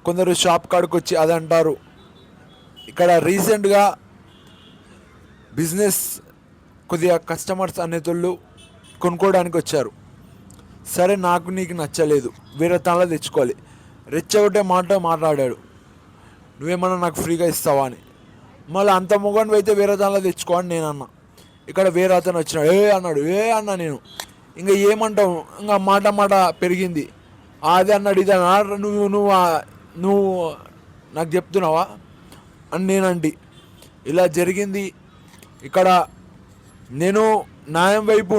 కొందరు షాప్ కాడికి వచ్చి అది అంటారు. ఇక్కడ రీసెంట్గా బిజినెస్ కొద్దిగా కస్టమర్స్ అనేటోళ్ళు కొనుక్కోవడానికి వచ్చారు. సరే నాకు నీకు నచ్చలేదు, వేరే తనలో తెచ్చుకోవాలి, రెచ్చగొట్టే మాట మాట్లాడాడు, నువ్వేమన్నా నాకు ఫ్రీగా ఇస్తావా అని. మళ్ళీ అంత మొగను అయితే వేరే దానిలో తెచ్చుకో అని నేను అన్నా. ఇక్కడ వేరే అతను వచ్చినాడు, అన్నాడు, అన్నా నేను ఇంకా ఏమంటావు, ఇంకా మాట మాట పెరిగింది. అది అన్నాడు, ఇది అన్నాడు, నువ్వు నువ్వు నువ్వు నాకు చెప్తున్నావా అని నేనండి. ఇలా జరిగింది. ఇక్కడ నేను న్యాయం వైపు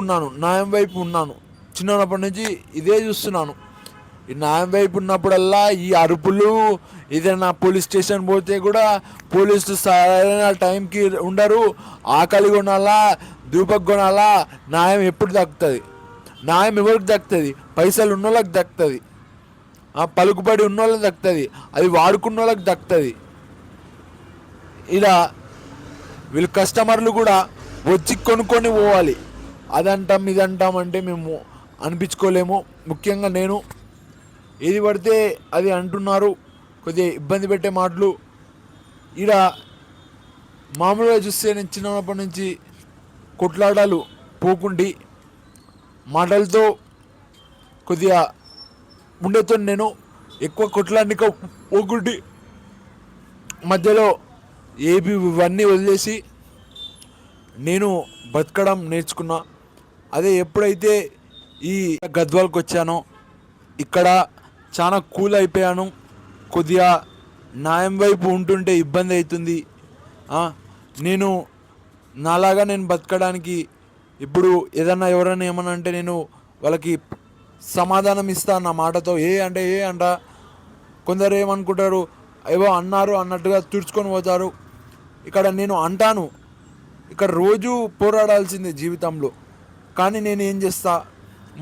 ఉన్నాను చిన్నప్పటి నుంచి ఇదే చూస్తున్నాను. ఈ న్యాయం వైపు ఉన్నప్పుడల్లా ఈ అరుపులు, ఏదైనా పోలీస్ స్టేషన్ పోతే కూడా పోలీసులు సరైన టైంకి ఉండరు. ఆకలి కొనాలా, దూపకు కొనాలా, న్యాయం ఎప్పుడు దక్కుతుంది? న్యాయం ఎవరికి దక్కుతుంది? పైసలు ఉన్న వాళ్ళకి దక్కుతుంది, పలుకుబడి ఉన్న వాళ్ళకి దక్కుతుంది, అది వాడుకున్న వాళ్ళకి దక్కుతుంది. ఇలా వీళ్ళు కస్టమర్లు కూడా వచ్చి కొనుక్కొని పోవాలి. అదంటాం ఇదంటాం అంటే మేము అనిపించుకోలేము. ముఖ్యంగా నేను ఏది పడితే అది అంటున్నారు, కొద్దిగా ఇబ్బంది పెట్టే మాటలు. ఈడ మామూలుగా చూస్తే నేను చిన్నప్పటి నుంచి కొట్లాడాలు పోకుండి మాటలతో కొద్దిగా ఉండేతో నేను ఎక్కువ కొట్లాడిక పోకుండి మధ్యలో ఇవన్నీ వదిలేసి నేను బతకడం నేర్చుకున్నా. అదే ఎప్పుడైతే ఈ గద్వాలకు వచ్చానో ఇక్కడ చాలా కూల్ అయిపోయాను. కొద్దిగా న్యాయం వైపు ఉంటుంటే ఇబ్బంది అవుతుంది. నేను నాలాగా నేను బతకడానికి ఇప్పుడు ఏదన్నా ఎవరైనా ఏమన్నా అంటే నేను వాళ్ళకి సమాధానం ఇస్తాను నా మాటతో. అంటే అంట. కొందరు ఏమనుకుంటారు, ఏవో అన్నారు అన్నట్టుగా తుడుచుకొని పోతారు. ఇక్కడ నేను అంటాను, ఇక్కడ రోజు పోరాడాల్సిందే జీవితంలో. కానీ నేను ఏం చేస్తా,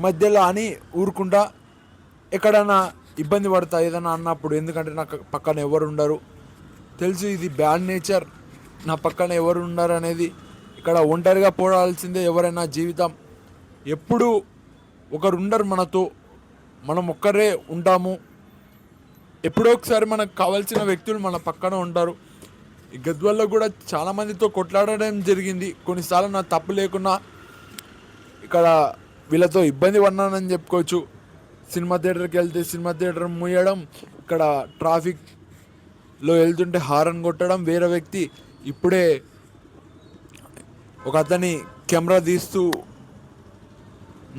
మధ్యలో అని ఊరుకుంటా, ఎక్కడైనా ఇబ్బంది పడతా ఏదైనా అన్నప్పుడు. ఎందుకంటే నాకు పక్కన ఎవరు ఉండరు తెలుసు, ఇది బ్యాడ్ నేచర్, నా పక్కన ఎవరు ఉండరు అనేది. ఇక్కడ ఒంటరిగా పోరాడాల్సిందే ఎవరైనా. జీవితం ఎప్పుడు ఒకరు ఉండరు మనతో, మనం ఒక్కరే ఉంటాము. ఎప్పుడో ఒకసారి మనకు కావాల్సిన వ్యక్తులు మన పక్కన ఉంటారు. ఈ గద్వాల్లో కూడా చాలామందితో కొట్లాడడం జరిగింది. కొన్నిసార్లు నా తప్పు లేకున్నా ఇక్కడ వీళ్ళతో ఇబ్బంది పడినానని చెప్పుకోవచ్చు. సినిమా థియేటర్కి వెళ్తే సినిమా థియేటర్ మూయడం, ఇక్కడ ట్రాఫిక్లో వెళ్తుంటే హారన్ కొట్టడం. వేరే వ్యక్తి ఇప్పుడే ఒక అతని కెమెరా తీస్తూ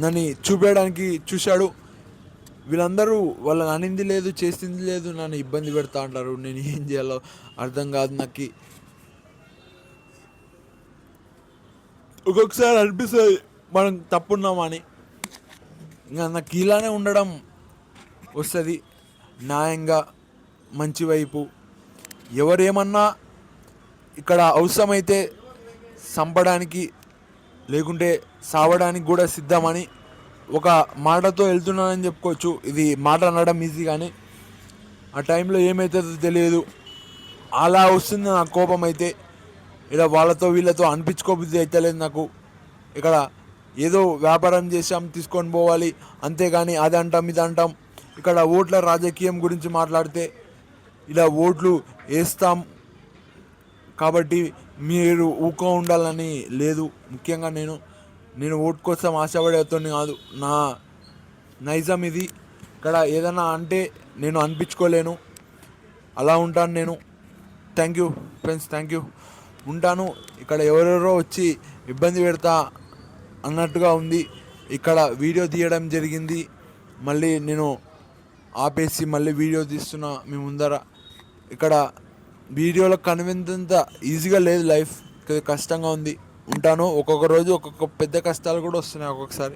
నన్ను చూపించడానికి చూశాడు. వీళ్ళందరూ వాళ్ళని అనింది లేదు, చేసింది లేదు, నన్ను ఇబ్బంది పెడతా అంటారు. నేను ఏం చేయాలో అర్థం కాదు నాకు. ఒక్కొక్కసారి అనిపిస్తుంది మనం తప్పున్నామని. ఇంకా నాకు ఇలానే ఉండడం వస్తుంది, న్యాయంగా మంచి వైపు. ఎవరేమన్నా ఇక్కడ అవసరమైతే చంపడానికి లేకుంటే సావడానికి కూడా సిద్ధమని ఒక మాటతో వెళ్తున్నానని చెప్పుకోవచ్చు. ఇది మాట అనడం ఈజీ, కానీ ఆ టైంలో ఏమవుతుందో తెలియదు. అలా వస్తుంది నా కోపం అయితే. ఇక్కడ వాళ్ళతో వీళ్ళతో అనిపించుకోబుద్ధి అయితే లేదు నాకు. ఇక్కడ ఏదో వ్యాపారం చేసాం, తీసుకొని పోవాలి అంతేగాని అది అంటాం ఇది అంటాం. ఇక్కడ ఓట్ల రాజకీయం గురించి మాట్లాడితే ఇలా ఓట్లు వేస్తాం కాబట్టి మీరు ఊకో ఉండాలని లేదు. ముఖ్యంగా నేను ఓటు కోసం ఆశపడేతోని కాదు, నా నైజం ఇది. ఇక్కడ ఏదైనా అంటే నేను అనిపించుకోలేను, అలా ఉంటాను నేను. Thank you friends, thank you, ఉంటాను. ఇక్కడ ఎవరెవరో వచ్చి ఇబ్బంది పెడతా అన్నట్టుగా ఉంది. ఇక్కడ వీడియో తీయడం జరిగింది, మళ్ళీ నేను ఆపేసి మళ్ళీ వీడియో తీస్తున్నా మీ ముందర. ఇక్కడ వీడియోలో కనిపించేంత ఈజీగా లేదు లైఫ్, కష్టంగా ఉంది. ఉంటాను. ఒక్కొక్క రోజు ఒక్కొక్క పెద్ద కష్టాలు కూడా వస్తున్నాయి ఒక్కొక్కసారి.